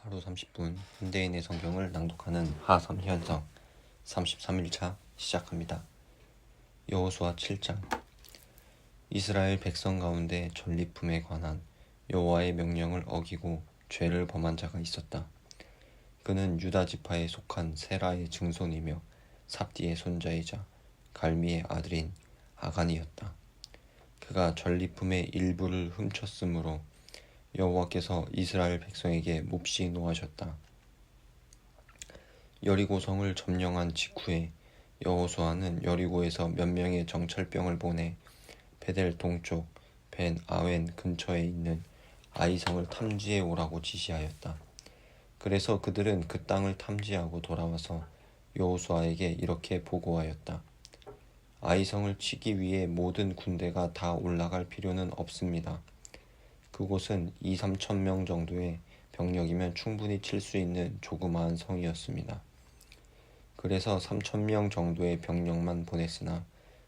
하루 30분 현대인의 성경을 낭독하는 하3현성 33일차 시작합니다. 여호수아 7장. 이스라엘 백성 가운데 전리품에 관한 여호와의 명령을 어기고 죄를 범한 자가 있었다. 그는 유다 지파에 속한 세라의 증손이며 삽디의 손자이자 갈미의 아들인 아간이었다. 그가 전리품의 일부를 훔쳤으므로 여호와께서 이스라엘 백성에게 몹시 노하셨다. 여리고성을 점령한 직후에 여호수아는 여리고에서 몇 명의 정찰병을 보내 베델 동쪽 벤 아웬 근처에 있는 아이성을 탐지해 오라고 지시하였다. 그래서 그들은 그 땅을 탐지하고 돌아와서 여호수아에게 이렇게 보고하였다. 아이성을 치기 위해 모든 군대가 다 올라갈 필요는 없습니다. 그곳은 2~3천 명 정도의 병력이면 충분히 칠 수 있는 조그마한 성이었습니다. 그래서 3,000명 정도의 병력만 보냈으나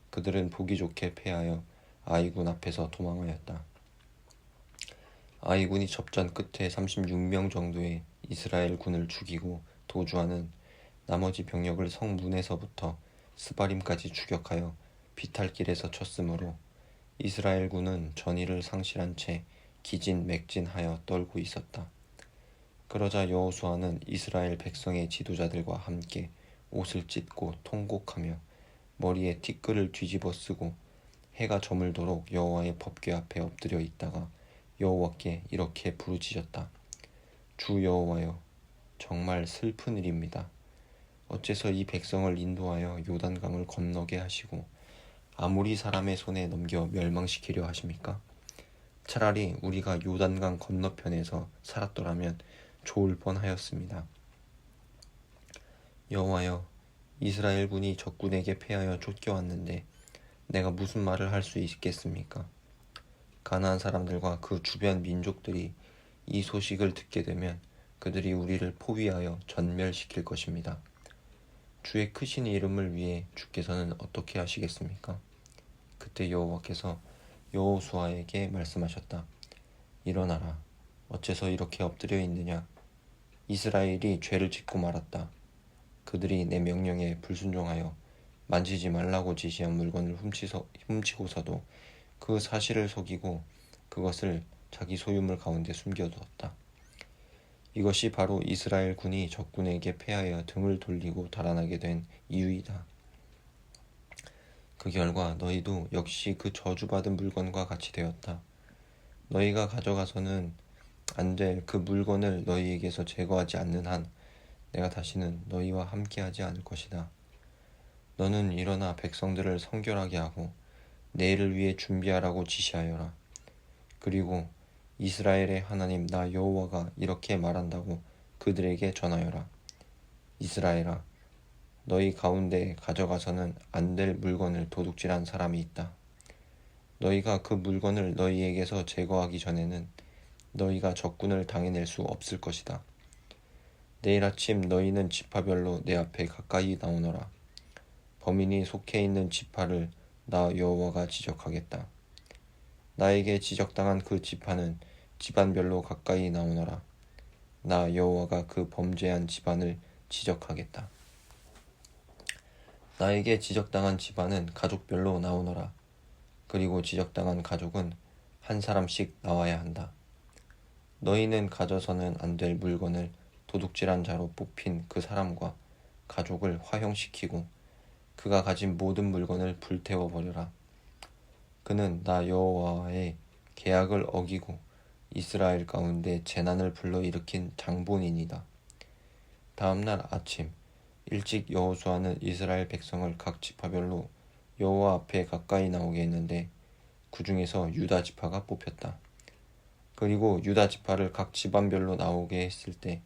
그들은 보기 좋게 패하여 아이군 앞에서 도망하였다. 아이군이 접전 끝에 36명 정도의 이스라엘 군을 죽이고 도주하는 나머지 병력을 성문에서부터 스바림까지 추격하여 비탈길에서 쳤으므로 이스라엘 군은 전의를 상실한 채 기진맥진하여 떨고 있었다. 그러자 여호수아는 이스라엘 백성의 지도자들과 함께 옷을 찢고 통곡하며 머리에 티끌을 뒤집어 쓰고 해가 저물도록 여호와의 법궤 앞에 엎드려 있다가 여호와께 이렇게 부르짖었다. 주 여호와여, 정말 슬픈 일입니다. 어째서 이 백성을 인도하여 요단강을 건너게 하시고 아모리 사람의 손에 넘겨 멸망시키려 하십니까? 차라리 우리가 요단강 건너편에서 살았더라면 좋을 뻔하였습니다. 여호와여, 이스라엘 군이 적군에게 패하여 쫓겨왔는데 내가 무슨 말을 할 수 있겠습니까? 가나안 사람들과 그 주변 민족들이 이 소식을 듣게 되면 그들이 우리를 포위하여 전멸시킬 것입니다. 주의 크신 이름을 위해 주께서는 어떻게 하시겠습니까? 그때 여호와께서 여호수아에게 말씀하셨다. 일어나라. 어째서 이렇게 엎드려 있느냐? 이스라엘이 죄를 짓고 말았다. 그들이 내 명령에 불순종하여 만지지 말라고 지시한 물건을 훔치고서도 그 사실을 속이고 그것을 자기 소유물 가운데 숨겨두었다. 이것이 바로 이스라엘 군이 적군에게 패하여 등을 돌리고 달아나게 된 이유이다. 그 결과 너희도 역시 그 저주받은 물건과 같이 되었다. 너희가 가져가서는 안 될 그 물건을 너희에게서 제거하지 않는 한 내가 다시는 너희와 함께하지 않을 것이다. 너는 일어나 백성들을 성결하게 하고 내일을 위해 준비하라고 지시하여라. 그리고 이스라엘의 하나님 나 여호와가 이렇게 말한다고 그들에게 전하여라. 이스라엘아, 너희 가운데 가져가서는 안 될 물건을 도둑질한 사람이 있다. 너희가 그 물건을 너희에게서 제거하기 전에는 너희가 적군을 당해낼 수 없을 것이다. 내일 아침 너희는 지파별로 내 앞에 가까이 나오너라. 범인이 속해 있는 지파를 나 여호와가 지적하겠다. 나에게 지적당한 그 지파는 집안별로 가까이 나오너라. 나 여호와가 그 범죄한 집안을 지적하겠다. 나에게 지적당한 집안은 가족별로 나오너라. 그리고 지적당한 가족은 한 사람씩 나와야 한다. 너희는 가져서는 안 될 물건을 도둑질한 자로 뽑힌 그 사람과 가족을 화형시키고 그가 가진 모든 물건을 불태워버려라. 그는 나 여호와의 계약을 어기고 이스라엘 가운데 재난을 불러일으킨 장본인이다. 다음날 아침 일찍 여호수아는 이스라엘 백성을 각 지파별로 여호와 앞에 가까이 나오게 했는데 그 중에서 유다 지파가 뽑혔다. 그리고 유다 지파를 각 집안별로 나오게 했을 때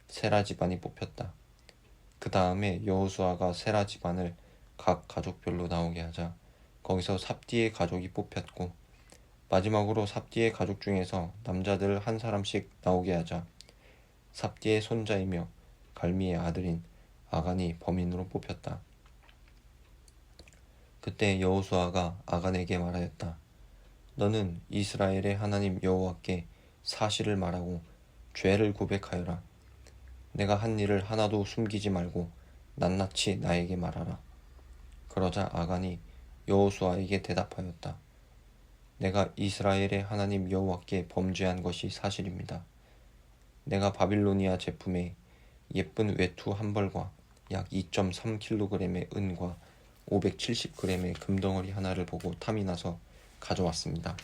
세라 집안이 뽑혔다. 그 다음에 여호수아가 세라 집안을 각 가족별로 나오게 하자 거기서 삽디의 가족이 뽑혔고 마지막으로 삽디의 가족 중에서 남자들 한 사람씩 나오게 하자 삽디의 손자이며 갈미의 아들인 아간이 범인으로 뽑혔다. 그때 여호수아가 아간에게 말하였다. 너는 이스라엘의 하나님 여호와께 사실을 말하고 죄를 고백하여라. 내가 한 일을 하나도 숨기지 말고 낱낱이 나에게 말하라. 그러자 아간이 여호수아에게 대답하였다. 내가 이스라엘의 하나님 여호와께 범죄한 것이 사실입니다. 내가 바빌로니아 제품의 예쁜 외투 한 벌과 약 2.3kg의 은과 570g의 금덩어리 하나를 보고 탐이 나서 가져왔습니다.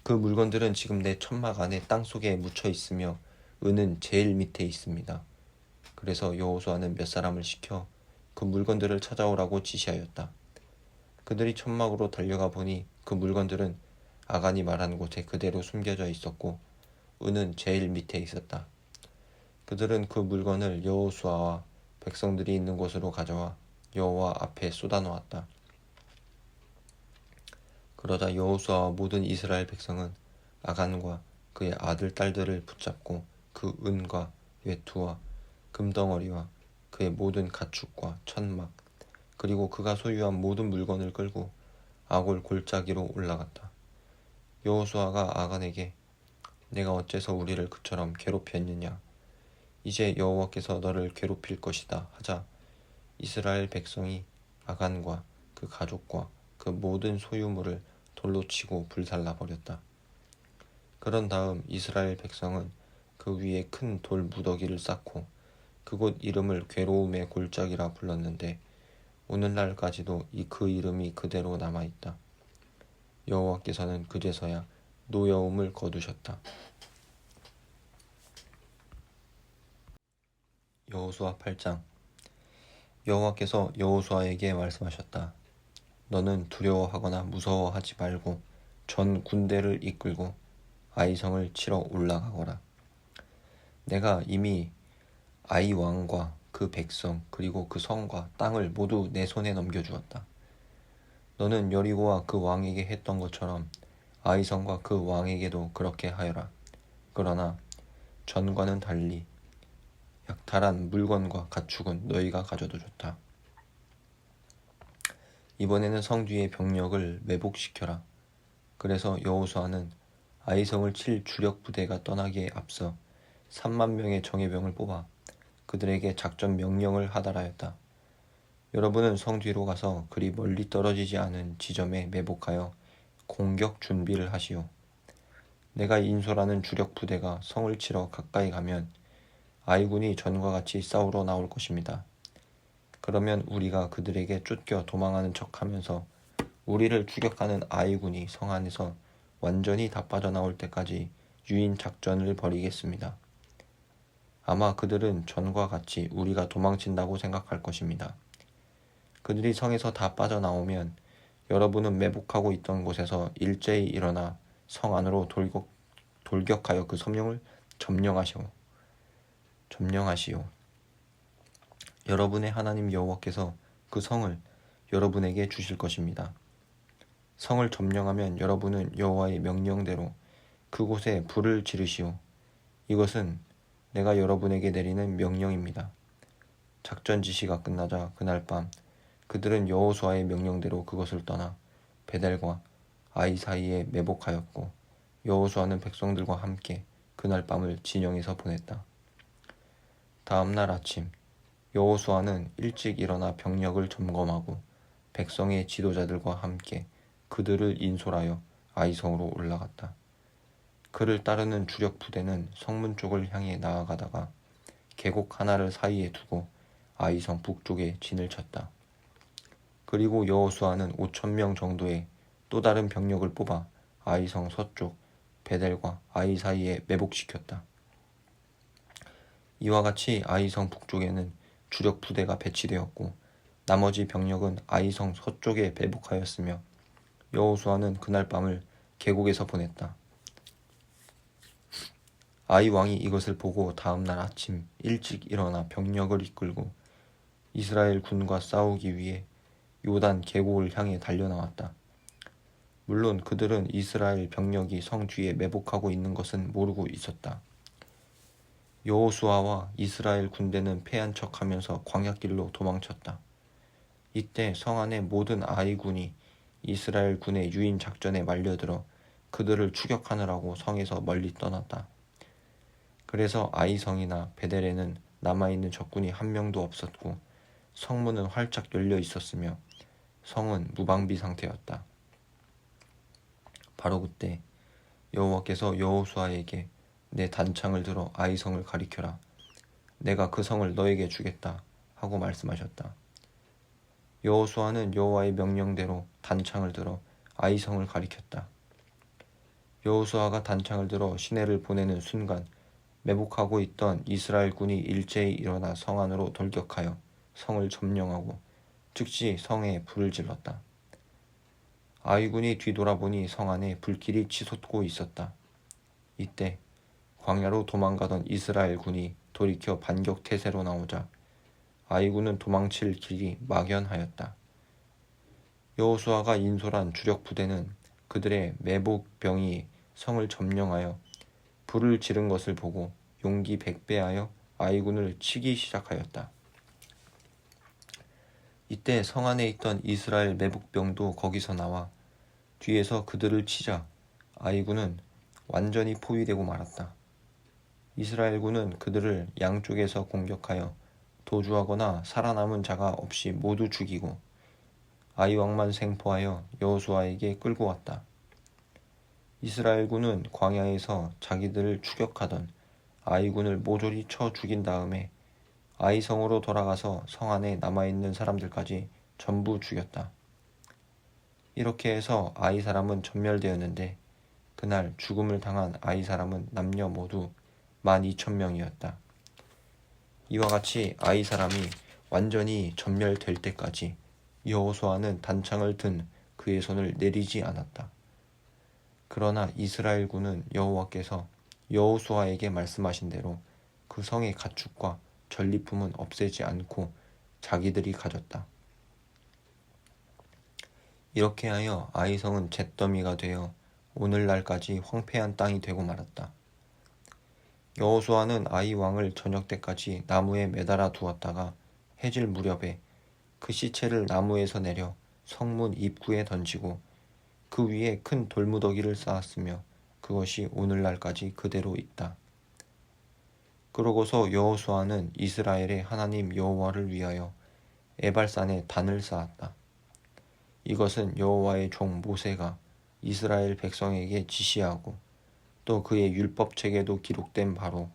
그 물건들은 지금 내 천막 안에 땅속에 묻혀 있으며 은은 제일 밑에 있습니다. 그래서 여호수아는 몇 사람을 시켜 그 물건들을 찾아오라고 지시하였다. 그들이 천막으로 달려가 보니 그 물건들은 아간이 말한 곳에 그대로 숨겨져 있었고 은은 제일 밑에 있었다. 그들은 그 물건을 여호수아와 백성들이 있는 곳으로 가져와 여호와 앞에 쏟아놓았다. 그러자 여호수아와 모든 이스라엘 백성은 아간과 그의 아들 딸들을 붙잡고 그 은과 외투와 금덩어리와 그의 모든 가축과 천막 그리고 그가 소유한 모든 물건을 끌고 아골 골짜기로 올라갔다. 여호수아가 아간에게 내가 어째서 우리를 그처럼 괴롭혔느냐? 이제 여호와께서 너를 괴롭힐 것이다 하자 이스라엘 백성이 아간과 그 가족과 그 모든 소유물을 돌로 치고 불살라 버렸다. 그런 다음 이스라엘 백성은 그 위에 큰 돌 무더기를 쌓고 그곳 이름을 괴로움의 골짜기라 불렀는데 오늘날까지도 그 이름이 그대로 남아있다. 여호와께서는 그제서야 노여움을 거두셨다. 여호수아 8장. 여호와께서 여호수아에게 말씀하셨다. 너는 두려워하거나 무서워하지 말고 전 군대를 이끌고 아이성을 치러 올라가거라. 내가 이미 아이 왕과 그 백성 그리고 그 성과 땅을 모두 내 손에 넘겨주었다. 너는 여리고와 그 왕에게 했던 것처럼 아이성과 그 왕에게도 그렇게 하여라. 그러나 전과는 달리 약탈한 물건과 가축은 너희가 가져도 좋다. 이번에는 성 뒤의 병력을 매복시켜라. 그래서 여호수아는 아이성을 칠 주력 부대가 떠나기에 앞서 3만 명의 정예병을 뽑아 그들에게 작전 명령을 하달하였다. 여러분은 성 뒤로 가서 그리 멀리 떨어지지 않은 지점에 매복하여 공격 준비를 하시오. 내가 인솔하는 주력 부대가 성을 치러 가까이 가면 아이군이 전과 같이 싸우러 나올 것입니다. 그러면 우리가 그들에게 쫓겨 도망하는 척하면서 우리를 추격하는 아이군이 성 안에서 완전히 다 빠져나올 때까지 유인 작전을 벌이겠습니다. 아마 그들은 전과 같이 우리가 도망친다고 생각할 것입니다. 그들이 성에서 다 빠져나오면 여러분은 매복하고 있던 곳에서 일제히 일어나 성 안으로 돌격하여 그 성령을 점령하시오. 여러분의 하나님 여호와께서 그 성을 여러분에게 주실 것입니다. 성을 점령하면 여러분은 여호와의 명령대로 그곳에 불을 지르시오. 이것은 내가 여러분에게 내리는 명령입니다. 작전 지시가 끝나자 그날 밤 그들은 여호수아의 명령대로 그것을 떠나 베델과 아이 사이에 매복하였고 여호수아는 백성들과 함께 그날 밤을 진영에서 보냈다. 다음 날 아침 여호수아는 일찍 일어나 병력을 점검하고 백성의 지도자들과 함께 그들을 인솔하여 아이성으로 올라갔다. 그를 따르는 주력 부대는 성문 쪽을 향해 나아가다가 계곡 하나를 사이에 두고 아이성 북쪽에 진을 쳤다. 그리고 여호수아는 5,000명 정도의 또 다른 병력을 뽑아 아이성 서쪽 베델과 아이 사이에 매복시켰다. 이와 같이 아이성 북쪽에는 주력 부대가 배치되었고 나머지 병력은 아이성 서쪽에 매복하였으며 여호수아는 그날 밤을 계곡에서 보냈다. 아이 왕이 이것을 보고 다음 날 아침 일찍 일어나 병력을 이끌고 이스라엘 군과 싸우기 위해 요단 계곡을 향해 달려나왔다. 물론 그들은 이스라엘 병력이 성 뒤에 매복하고 있는 것은 모르고 있었다. 여호수아와 이스라엘 군대는 패한 척하면서 광야길로 도망쳤다. 이때 성 안의 모든 아이군이 이스라엘 군의 유인 작전에 말려들어 그들을 추격하느라고 성에서 멀리 떠났다. 그래서 아이성이나 베델에는 남아있는 적군이 한 명도 없었고 성문은 활짝 열려 있었으며 성은 무방비 상태였다. 바로 그때 여호와께서 여호수아에게 내 단창을 들어 아이성을 가리켜라. 내가 그 성을 너에게 주겠다 하고 말씀하셨다. 여호수아는 여호와의 명령대로 단창을 들어 아이성을 가리켰다. 여호수아가 단창을 들어 시내를 보내는 순간 매복하고 있던 이스라엘 군이 일제히 일어나 성 안으로 돌격하여 성을 점령하고 즉시 성에 불을 질렀다. 아이군이 뒤돌아보니 성 안에 불길이 치솟고 있었다. 이때 광야로 도망가던 이스라엘 군이 돌이켜 반격 태세로 나오자 아이군은 도망칠 길이 막연하였다. 여호수아가 인솔한 주력 부대는 그들의 매복병이 성을 점령하여 불을 지른 것을 보고 용기 백배하여 아이군을 치기 시작하였다. 이때 성 안에 있던 이스라엘 매복병도 거기서 나와 뒤에서 그들을 치자 아이군은 완전히 포위되고 말았다. 이스라엘군은 그들을 양쪽에서 공격하여 도주하거나 살아남은 자가 없이 모두 죽이고 아이왕만 생포하여 여호수아에게 끌고 왔다. 이스라엘군은 광야에서 자기들을 추격하던 아이군을 모조리 쳐 죽인 다음에 아이성으로 돌아가서 성 안에 남아있는 사람들까지 전부 죽였다. 이렇게 해서 아이 사람은 전멸되었는데 그날 죽음을 당한 아이 사람은 남녀 모두 12,000명이었다. 이와 같이 아이 사람이 완전히 전멸될 때까지 여호수아는 단창을 든 그의 손을 내리지 않았다. 그러나 이스라엘군은 여호와께서 여호수아에게 말씀하신 대로 그 성의 가축과 전리품은 없애지 않고 자기들이 가졌다. 이렇게 하여 아이성은 잿더미가 되어 오늘날까지 황폐한 땅이 되고 말았다. 여호수아는 아이 왕을 저녁 때까지 나무에 매달아 두었다가 해질 무렵에 그 시체를 나무에서 내려 성문 입구에 던지고 그 위에 큰 돌무더기를 쌓았으며 그것이 오늘날까지 그대로 있다. 그러고서 여호수아는 이스라엘의 하나님 여호와를 위하여 에발산에 단을 쌓았다. 이것은 여호와의 종 모세가 이스라엘 백성에게 지시하고 또 그의 율법책에도 기록된 바로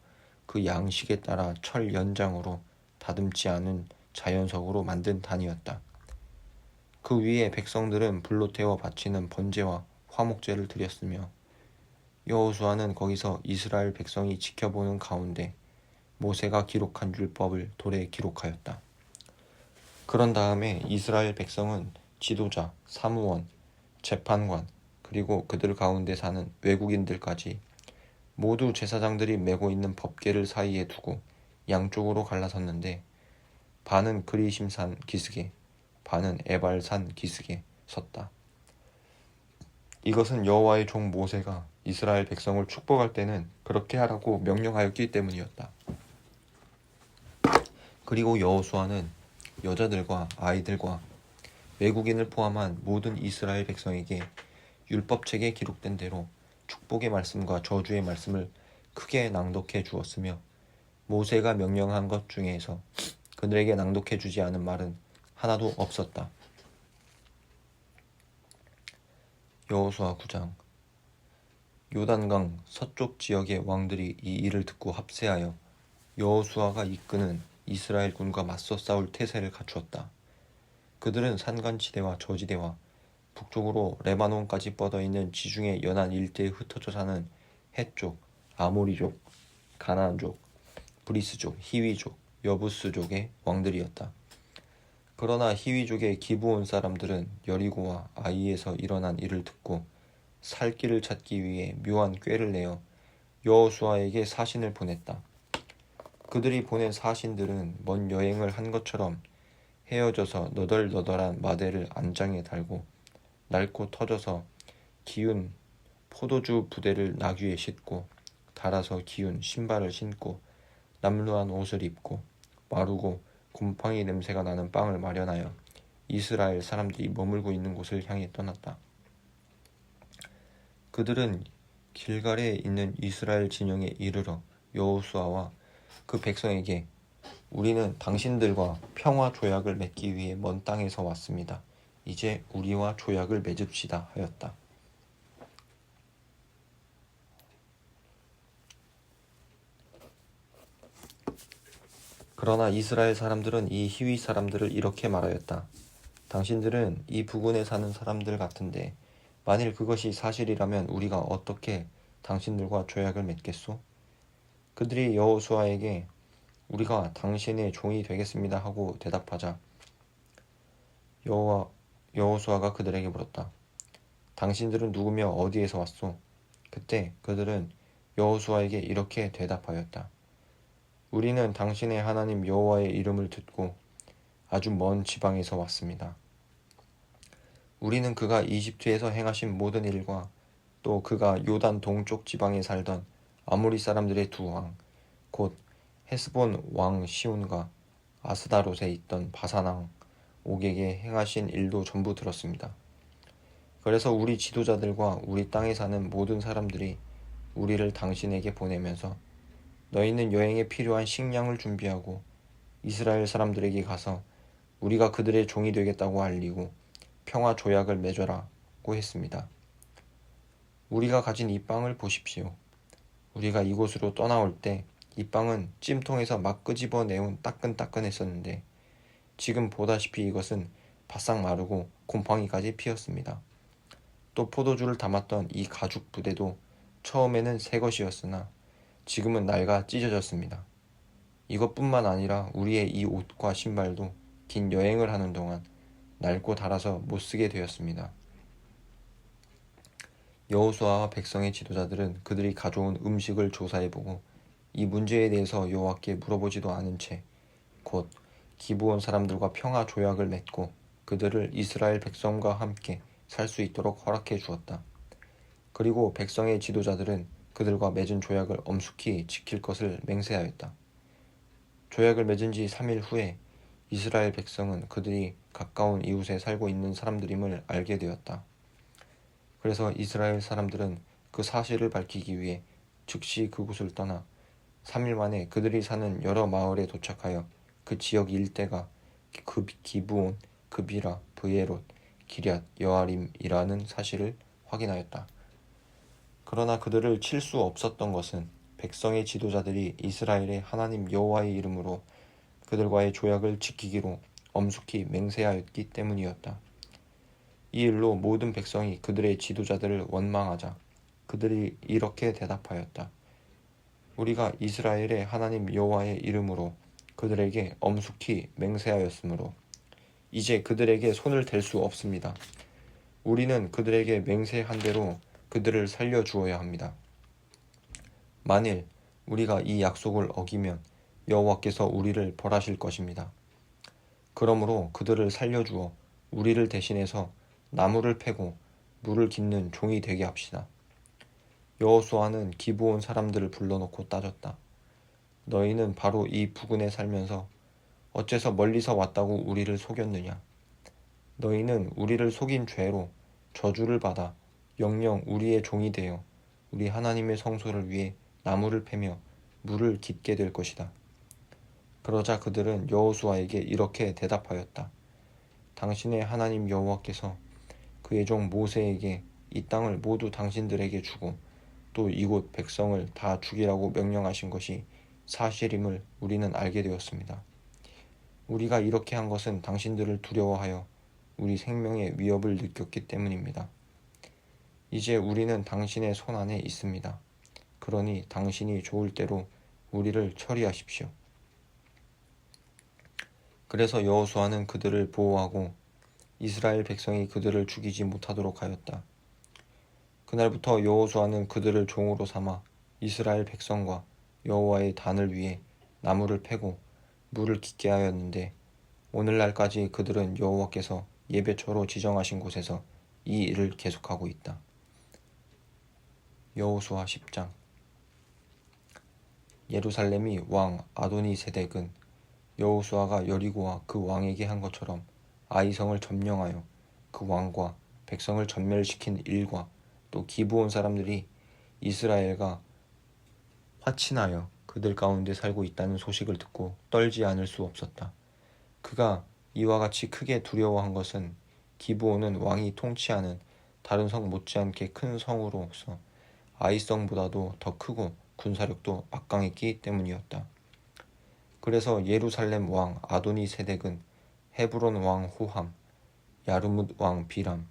그 양식에 따라 철 연장으로 다듬지 않은 자연석으로 만든 단이었다. 그 위에 백성들은 불로 태워 바치는 번제와 화목제를 드렸으며 여호수아는 거기서 이스라엘 백성이 지켜보는 가운데 모세가 기록한 율법을 돌에 기록하였다. 그런 다음에 이스라엘 백성은 지도자, 사무원, 재판관, 그리고 그들 가운데 사는 외국인들까지 모두 제사장들이 메고 있는 법궤를 사이에 두고 양쪽으로 갈라섰는데 반은 그리심산 기슭에 반은 에발산 기슭에 섰다. 이것은 여호와의 종 모세가 이스라엘 백성을 축복할 때는 그렇게 하라고 명령하였기 때문이었다. 그리고 여호수아는 여자들과 아이들과 외국인을 포함한 모든 이스라엘 백성에게 율법책에 기록된 대로 축복의 말씀과 저주의 말씀을 크게 낭독해 주었으며 모세가 명령한 것 중에서 그들에게 낭독해 주지 않은 말은 하나도 없었다. 여호수아 9장. 요단강 서쪽 지역의 왕들이 이 일을 듣고 합세하여 여호수아가 이끄는 이스라엘 군과 맞서 싸울 태세를 갖추었다. 그들은 산간지대와 저지대와 북쪽으로 레바논까지 뻗어있는 지중해 연안 일대에 흩어져 사는 헷족, 아모리족, 가나안족, 브리스족, 히위족, 여부스족의 왕들이었다. 그러나 히위족의 기브온 사람들은 여리고와 아이에서 일어난 일을 듣고 살 길을 찾기 위해 묘한 꾀를 내어 여호수아에게 사신을 보냈다. 그들이 보낸 사신들은 먼 여행을 한 것처럼 헤어져서 너덜너덜한 마대를 안장에 달고 낡고 터져서 기운 포도주 부대를 나귀에 싣고 닳아서 기운 신발을 신고 남루한 옷을 입고 마르고 곰팡이 냄새가 나는 빵을 마련하여 이스라엘 사람들이 머물고 있는 곳을 향해 떠났다. 그들은 길갈에 있는 이스라엘 진영에 이르러 여호수아와 그 백성에게 우리는 당신들과 평화 조약을 맺기 위해 먼 땅에서 왔습니다. 이제 우리와 조약을 맺읍시다 하였다. 그러나 이스라엘 사람들은 이 히위 사람들을 이렇게 말하였다. 당신들은 이 부근에 사는 사람들 같은데 만일 그것이 사실이라면 우리가 어떻게 당신들과 조약을 맺겠소? 그들이 여호수아에게 우리가 당신의 종이 되겠습니다 하고 대답하자 여호수아가 그들에게 물었다. 당신들은 누구며 어디에서 왔소? 그때 그들은 여호수아에게 이렇게 대답하였다. 우리는 당신의 하나님 여호와의 이름을 듣고 아주 먼 지방에서 왔습니다. 우리는 그가 이집트에서 행하신 모든 일과 또 그가 요단 동쪽 지방에 살던 아모리 사람들의 두 왕, 곧 헤스본 왕 시온과 아스다롯에 있던 바산 왕 옥에게 행하신 일도 전부 들었습니다. 그래서 우리 지도자들과 우리 땅에 사는 모든 사람들이 우리를 당신에게 보내면서 너희는 여행에 필요한 식량을 준비하고 이스라엘 사람들에게 가서 우리가 그들의 종이 되겠다고 알리고 평화 조약을 맺어라고 했습니다. 우리가 가진 이 빵을 보십시오. 우리가 이곳으로 떠나올 때 이 빵은 찜통에서 막 끄집어내온 따끈따끈했었는데 지금 보다시피 이것은 바싹 마르고 곰팡이까지 피었습니다. 또 포도주를 담았던 이 가죽 부대도 처음에는 새 것이었으나 지금은 낡아 찢어졌습니다. 이것뿐만 아니라 우리의 이 옷과 신발도 긴 여행을 하는 동안 낡고 닳아서 못쓰게 되었습니다. 여호수아와 백성의 지도자들은 그들이 가져온 음식을 조사해보고 이 문제에 대해서 여호와께 물어보지도 않은 채 곧 기브온 사람들과 평화 조약을 맺고 그들을 이스라엘 백성과 함께 살 수 있도록 허락해 주었다. 그리고 백성의 지도자들은 그들과 맺은 조약을 엄숙히 지킬 것을 맹세하였다. 조약을 맺은 지 3일 후에 이스라엘 백성은 그들이 가까운 이웃에 살고 있는 사람들임을 알게 되었다. 그래서 이스라엘 사람들은 그 사실을 밝히기 위해 즉시 그곳을 떠나 3일 만에 그들이 사는 여러 마을에 도착하여 그 지역 일대가 기브온, 그비라, 브예롯, 기럇, 여아림이라는 사실을 확인하였다. 그러나 그들을 칠 수 없었던 것은 백성의 지도자들이 이스라엘의 하나님 여호와의 이름으로 그들과의 조약을 지키기로 엄숙히 맹세하였기 때문이었다. 이 일로 모든 백성이 그들의 지도자들을 원망하자 그들이 이렇게 대답하였다. 우리가 이스라엘의 하나님 여호와의 이름으로 그들에게 엄숙히 맹세하였으므로 이제 그들에게 손을 댈 수 없습니다. 우리는 그들에게 맹세한 대로 그들을 살려주어야 합니다. 만일 우리가 이 약속을 어기면 여호와께서 우리를 벌하실 것입니다. 그러므로 그들을 살려주어 우리를 대신해서 나무를 패고 물을 깃는 종이 되게 합시다. 여호수아는 기브온 사람들을 불러놓고 따졌다. 너희는 바로 이 부근에 살면서 어째서 멀리서 왔다고 우리를 속였느냐? 너희는 우리를 속인 죄로 저주를 받아 영영 우리의 종이 되어 우리 하나님의 성소를 위해 나무를 패며 물을 깃게 될 것이다. 그러자 그들은 여호수아에게 이렇게 대답하였다. 당신의 하나님 여호와께서 그의 종 모세에게 이 땅을 모두 당신들에게 주고 또 이곳 백성을 다 죽이라고 명령하신 것이 사실임을 우리는 알게 되었습니다. 우리가 이렇게 한 것은 당신들을 두려워하여 우리 생명의 위협을 느꼈기 때문입니다. 이제 우리는 당신의 손 안에 있습니다. 그러니 당신이 좋을 대로 우리를 처리하십시오. 그래서 여호수아는 그들을 보호하고 이스라엘 백성이 그들을 죽이지 못하도록 하였다. 그날부터 여호수아는 그들을 종으로 삼아 이스라엘 백성과 여호와의 단을 위해 나무를 패고 물을 깃게 하였는데 오늘날까지 그들은 여호와께서 예배처로 지정하신 곳에서 이 일을 계속하고 있다. 여호수아 10장. 예루살렘이 왕 아도니세덱은 여호수아가 여리고와 그 왕에게 한 것처럼 아이성을 점령하여 그 왕과 백성을 전멸시킨 일과 또 기브온 사람들이 이스라엘과 화친하여 그들 가운데 살고 있다는 소식을 듣고 떨지 않을 수 없었다. 그가 이와 같이 크게 두려워한 것은 기브온은 왕이 통치하는 다른 성 못지않게 큰 성으로서 아이성보다도 더 크고 군사력도 막강했기 때문이었다. 그래서 예루살렘 왕 아도니세덱은 헤브론 왕 호함, 야르뭇 왕 비람,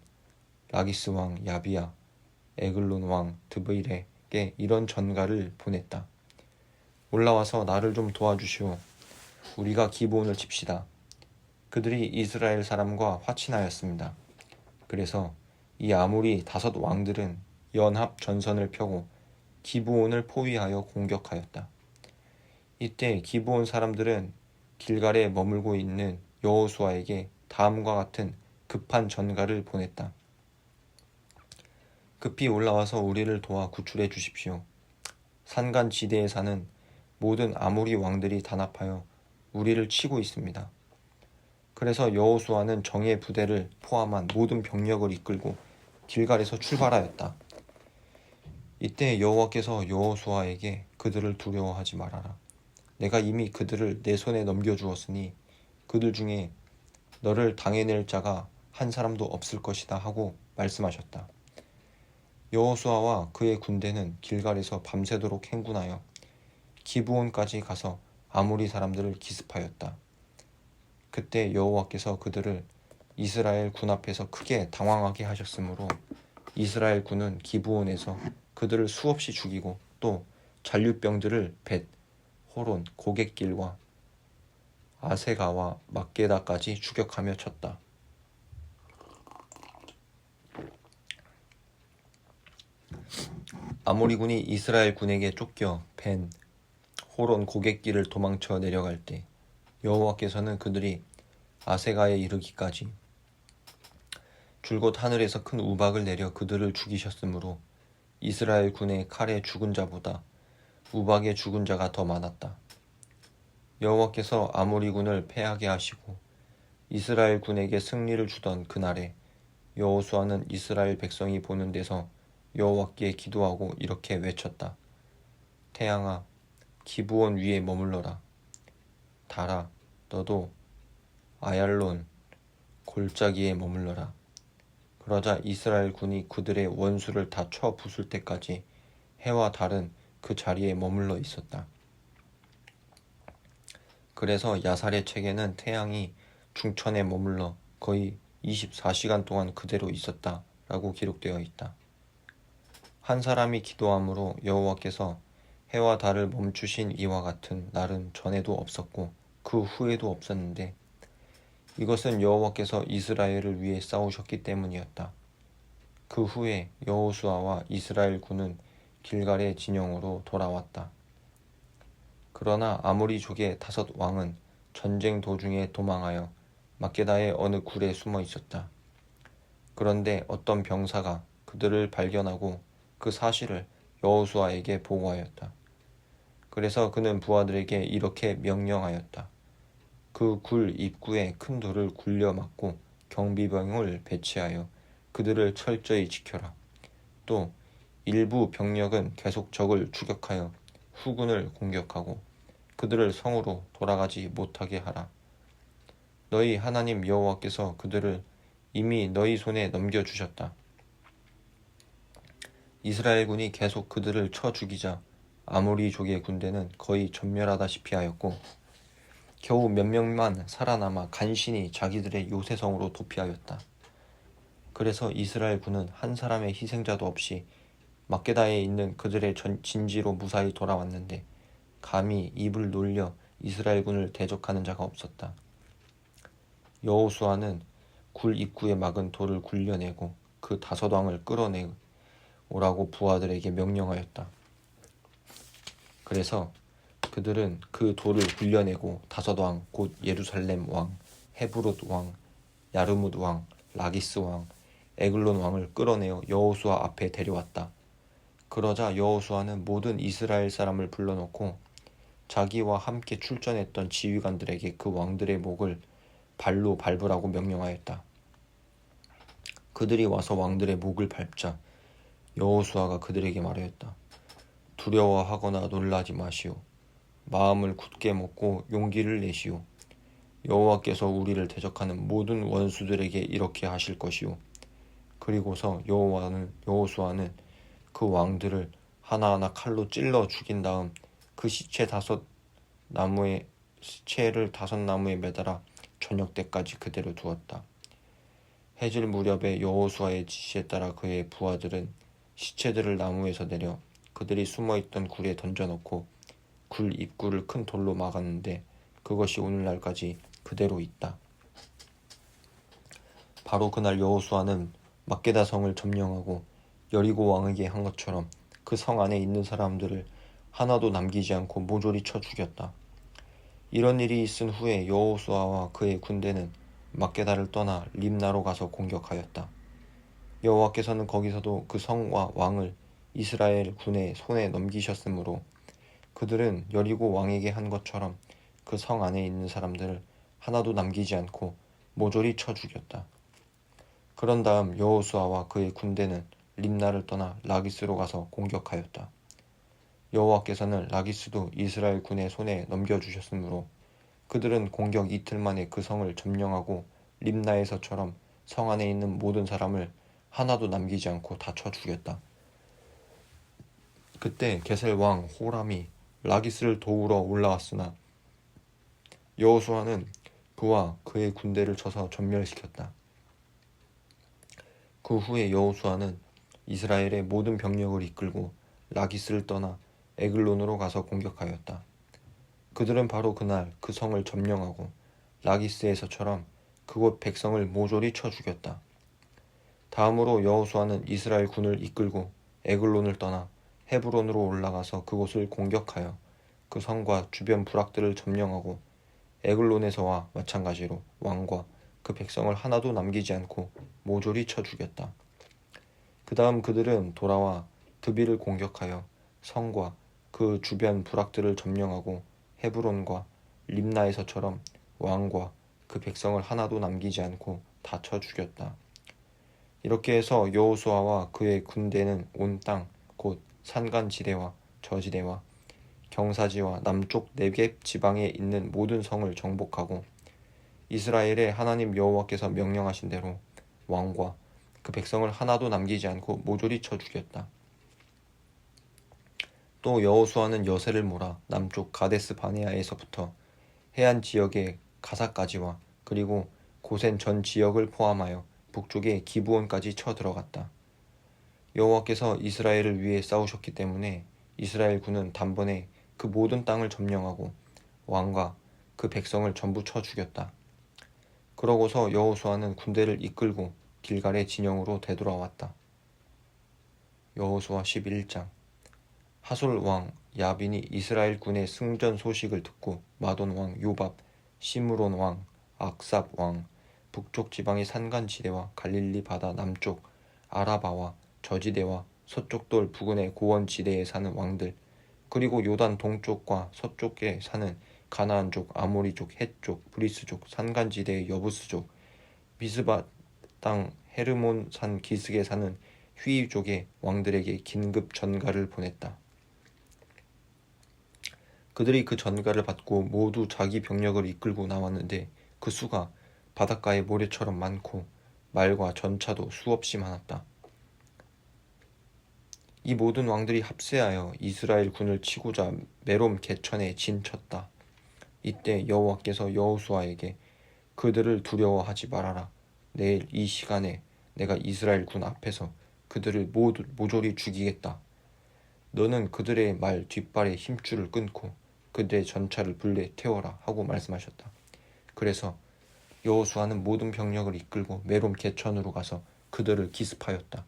라기스 왕 야비야, 에글론 왕 드브일에게 이런 전가를 보냈다. 올라와서 나를 좀 도와주시오. 우리가 기브온을 칩시다. 그들이 이스라엘 사람과 화친하였습니다. 그래서 이 아모리 5 왕들은 연합 전선을 펴고 기브온을 포위하여 공격하였다. 이때 기브온 사람들은 길갈에 머물고 있는 여호수아에게 다음과 같은 급한 전가를 보냈다. 급히 올라와서 우리를 도와 구출해 주십시오. 산간 지대에 사는 모든 아모리 왕들이 단합하여 우리를 치고 있습니다. 그래서 여호수아는 정예 부대를 포함한 모든 병력을 이끌고 길갈에서 출발하였다. 이때 여호와께서 여호수아에게 그들을 두려워하지 말아라. 내가 이미 그들을 내 손에 넘겨주었으니 그들 중에 너를 당해낼 자가 한 사람도 없을 것이다 하고 말씀하셨다. 여호수아와 그의 군대는 길갈에서 밤새도록 행군하여 기브온까지 가서 아모리 사람들을 기습하였다. 그때 여호와께서 그들을 이스라엘 군 앞에서 크게 당황하게 하셨으므로 이스라엘 군은 기브온에서 그들을 수없이 죽이고 또 잔류병들을 벳, 호론, 고갯길과 아세가와 막게다까지 추격하며 쳤다. 아모리 군이 이스라엘 군에게 쫓겨 벤, 호론 고갯길을 도망쳐 내려갈 때 여호와께서는 그들이 아세가에 이르기까지 줄곧 하늘에서 큰 우박을 내려 그들을 죽이셨으므로 이스라엘 군의 칼에 죽은 자보다 우박에 죽은 자가 더 많았다. 여호와께서 아모리 군을 패하게 하시고 이스라엘 군에게 승리를 주던 그날에 여호수아는 이스라엘 백성이 보는 데서 여호와께 기도하고 이렇게 외쳤다. 태양아, 기브온 위에 머물러라. 달아, 너도 아얄론 골짜기에 머물러라. 그러자 이스라엘 군이 그들의 원수를 다 쳐 부술 때까지 해와 달은 그 자리에 머물러 있었다. 그래서 야살의 책에는 태양이 중천에 머물러 거의 24시간 동안 그대로 있었다 라고 기록되어 있다. 한 사람이 기도함으로 여호와께서 해와 달을 멈추신 이와 같은 날은 전에도 없었고 그 후에도 없었는데 이것은 여호와께서 이스라엘을 위해 싸우셨기 때문이었다. 그 후에 여호수아와 이스라엘 군은 길갈의 진영으로 돌아왔다. 그러나 아모리족의 5 왕은 전쟁 도중에 도망하여 막게다의 어느 굴에 숨어 있었다. 그런데 어떤 병사가 그들을 발견하고 그 사실을 여호수아에게 보고하였다. 그래서 그는 부하들에게 이렇게 명령하였다. 그 굴 입구에 큰 돌을 굴려 막고 경비병을 배치하여 그들을 철저히 지켜라. 또 일부 병력은 계속 적을 추격하여 후군을 공격하고 그들을 성으로 돌아가지 못하게 하라. 너희 하나님 여호와께서 그들을 이미 너희 손에 넘겨주셨다. 이스라엘군이 계속 그들을 쳐 죽이자 아모리족의 군대는 거의 전멸하다시피 하였고 겨우 몇 명만 살아남아 간신히 자기들의 요새성으로 도피하였다. 그래서 이스라엘 군은 한 사람의 희생자도 없이 막게다에 있는 그들의 진지로 무사히 돌아왔는데 감히 입을 놀려 이스라엘 군을 대적하는 자가 없었다. 여호수아는 굴 입구에 막은 돌을 굴려내고 그 5 왕을 끌어내오라고 부하들에게 명령하였다. 그래서 그들은 그 돌을 굴려내고 5 왕, 곧 예루살렘 왕, 헤브롯 왕, 야르뭇 왕, 라기스 왕, 에글론 왕을 끌어내어 여호수아 앞에 데려왔다. 그러자 여호수아는 모든 이스라엘 사람을 불러놓고 자기와 함께 출전했던 지휘관들에게 그 왕들의 목을 발로 밟으라고 명령하였다. 그들이 와서 왕들의 목을 밟자 여호수아가 그들에게 말하였다. 두려워하거나 놀라지 마시오. 마음을 굳게 먹고 용기를 내시오. 여호와께서 우리를 대적하는 모든 원수들에게 이렇게 하실 것이오. 그리고서 여호수아는 그 왕들을 하나하나 칼로 찔러 죽인 다음 그 시체를 5나무에 매달아 저녁 때까지 그대로 두었다. 해질 무렵에 여호수아의 지시에 따라 그의 부하들은 시체들을 나무에서 내려 그들이 숨어있던 굴에 던져넣고 굴 입구를 큰 돌로 막았는데 그것이 오늘날까지 그대로 있다. 바로 그날 여호수아는 막게다 성을 점령하고 여리고 왕에게 한 것처럼 그 성 안에 있는 사람들을 하나도 남기지 않고 모조리 쳐 죽였다. 이런 일이 있은 후에 여호수아와 그의 군대는 막게다를 떠나 림나로 가서 공격하였다. 여호와께서는 거기서도 그 성과 왕을 이스라엘 군의 손에 넘기셨으므로 그들은 여리고 왕에게 한 것처럼 그 성 안에 있는 사람들을 하나도 남기지 않고 모조리 쳐 죽였다. 그런 다음 여호수아와 그의 군대는 림나를 떠나 라기스로 가서 공격하였다. 여호와께서는 라기스도 이스라엘 군의 손에 넘겨주셨으므로 그들은 공격 이틀 만에 그 성을 점령하고 림나에서처럼 성 안에 있는 모든 사람을 하나도 남기지 않고 다 쳐 죽였다. 그때 게셀 왕 호람이 라기스를 도우러 올라왔으나 여호수아는 그와 그의 군대를 쳐서 전멸시켰다. 그 후에 여호수아는 이스라엘의 모든 병력을 이끌고 라기스를 떠나 에글론으로 가서 공격하였다. 그들은 바로 그날 그 성을 점령하고 라기스에서처럼 그곳 백성을 모조리 쳐 죽였다. 다음으로 여호수아는 이스라엘 군을 이끌고 에글론을 떠나 헤브론으로 올라가서 그곳을 공격하여 그 성과 주변 부락들을 점령하고 에글론에서와 마찬가지로 왕과 그 백성을 하나도 남기지 않고 모조리 쳐 죽였다. 그 다음 그들은 돌아와 드비를 공격하여 성과 그 주변 부락들을 점령하고 헤브론과 림나에서처럼 왕과 그 백성을 하나도 남기지 않고 다 쳐 죽였다. 이렇게 해서 여호수아와 그의 군대는 온 땅 곧 산간지대와 저지대와 경사지와 남쪽 네겝 지방에 있는 모든 성을 정복하고 이스라엘의 하나님 여호와께서 명령하신 대로 왕과 그 백성을 하나도 남기지 않고 모조리 쳐 죽였다. 또 여호수아는 여세를 몰아 남쪽 가데스 바네아에서부터 해안 지역의 가사까지와 그리고 고센 전 지역을 포함하여 북쪽의 기브온까지 쳐 들어갔다. 여호와께서 이스라엘을 위해 싸우셨기 때문에 이스라엘 군은 단번에 그 모든 땅을 점령하고 왕과 그 백성을 전부 쳐 죽였다. 그러고서 여호수아는 군대를 이끌고 길갈의 진영으로 되돌아왔다. 여호수아 11장. 하솔 왕 야빈이 이스라엘 군의 승전 소식을 듣고 마돈 왕 요밥, 시므론 왕, 악삽 왕, 북쪽 지방의 산간지대와 갈릴리 바다 남쪽 아라바와 저지대와 서쪽 돌 부근의 고원지대에 사는 왕들, 그리고 요단 동쪽과 서쪽에 사는 가나안족, 아모리족, 헷족, 브리스족, 산간지대의 여부스족, 미스바 땅 헤르몬 산 기슭에 사는 휘이족의 왕들에게 긴급 전가를 보냈다. 그들이 그 전가를 받고 모두 자기 병력을 이끌고 나왔는데 그 수가 바닷가의 모래처럼 많고 말과 전차도 수없이 많았다. 이 모든 왕들이 합세하여 이스라엘 군을 치고자 메롬 개천에 진쳤다. 이때 여호와께서 여호수아에게 그들을 두려워하지 말아라. 내일 이 시간에 내가 이스라엘 군 앞에서 그들을 모조리 죽이겠다. 너는 그들의 말 뒷발의 힘줄을 끊고 그들의 전차를 불에 태워라 하고 말씀하셨다. 그래서 여호수아는 모든 병력을 이끌고 메롬 개천으로 가서 그들을 기습하였다.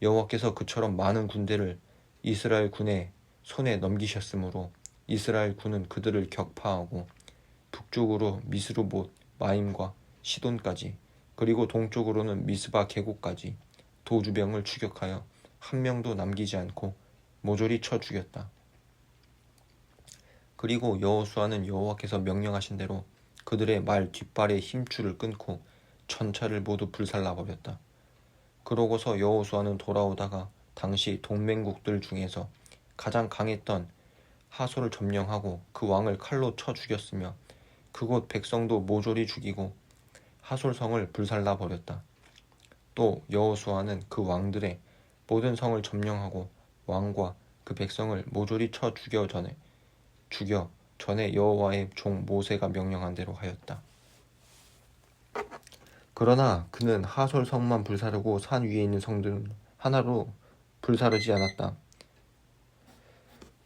여호와께서 그처럼 많은 군대를 이스라엘 군의 손에 넘기셨으므로 이스라엘 군은 그들을 격파하고 북쪽으로 미스르봇 마임과 시돈까지 그리고 동쪽으로는 미스바 계곡까지 도주병을 추격하여 한 명도 남기지 않고 모조리 쳐 죽였다. 그리고 여호수아는 여호와께서 명령하신 대로 그들의 말 뒷발의 힘줄을 끊고 전차를 모두 불살라버렸다. 그러고서 여호수아는 돌아오다가 당시 동맹국들 중에서 가장 강했던 하솔을 점령하고 그 왕을 칼로 쳐 죽였으며 그곳 백성도 모조리 죽이고 하솔 성을 불살라 버렸다. 또 여호수아는 그 왕들의 모든 성을 점령하고 왕과 그 백성을 모조리 쳐 죽여 전에 여호와의 종 모세가 명령한 대로 하였다. 그러나 그는 하솔 성만 불사르고 산 위에 있는 성들은 하나로 불사르지 않았다.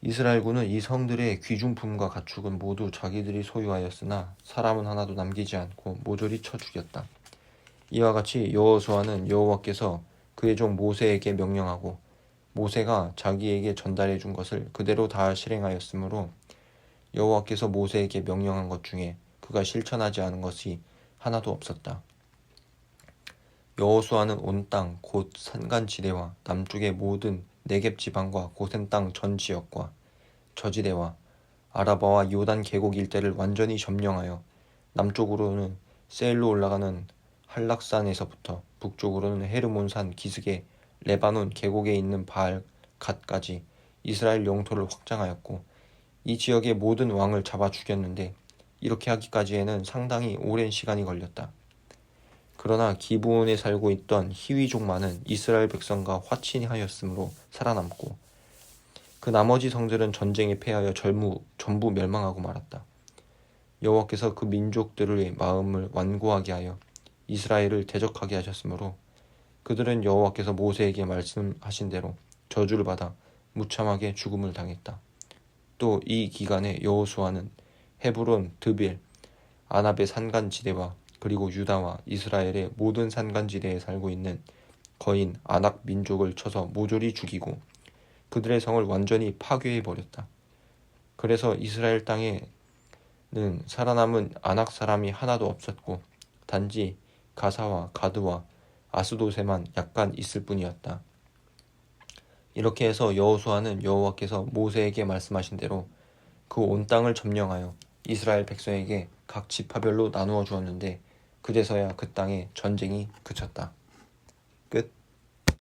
이스라엘군은 이 성들의 귀중품과 가축은 모두 자기들이 소유하였으나 사람은 하나도 남기지 않고 모조리 쳐 죽였다. 이와 같이 여호수아는 여호와께서 그의 종 모세에게 명령하고 모세가 자기에게 전달해 준 것을 그대로 다 실행하였으므로 여호와께서 모세에게 명령한 것 중에 그가 실천하지 않은 것이 하나도 없었다. 여호수아는 온 땅 곧 산간지대와 남쪽의 모든 네겝 지방과 고센 땅 전 지역과 저지대와 아라바와 요단 계곡 일대를 완전히 점령하여 남쪽으로는 세일로 올라가는 한락산에서부터 북쪽으로는 헤르몬산 기슭의 레바논 계곡에 있는 바알 갓까지 이스라엘 영토를 확장하였고 이 지역의 모든 왕을 잡아 죽였는데 이렇게 하기까지에는 상당히 오랜 시간이 걸렸다. 그러나 기브온에 살고 있던 히위족만은 이스라엘 백성과 화친하였으므로 살아남고 그 나머지 성들은 전쟁에 패하여 전부 멸망하고 말았다. 여호와께서 그 민족들의 마음을 완고하게 하여 이스라엘을 대적하게 하셨으므로 그들은 여호와께서 모세에게 말씀하신 대로 저주를 받아 무참하게 죽음을 당했다. 또 이 기간에 여호수아는 헤브론, 드빌, 아납의 산간지대와 그리고 유다와 이스라엘의 모든 산간지대에 살고 있는 거인 아낙 민족을 쳐서 모조리 죽이고 그들의 성을 완전히 파괴해버렸다. 그래서 이스라엘 땅에는 살아남은 아낙 사람이 하나도 없었고 단지 가사와 가드와 아스도세만 약간 있을 뿐이었다. 이렇게 해서 여호수아는 여호와께서 모세에게 말씀하신 대로 그 온 땅을 점령하여 이스라엘 백성에게 각 지파별로 나누어 주었는데 그제서야 그 땅에 전쟁이 그쳤다. 끝.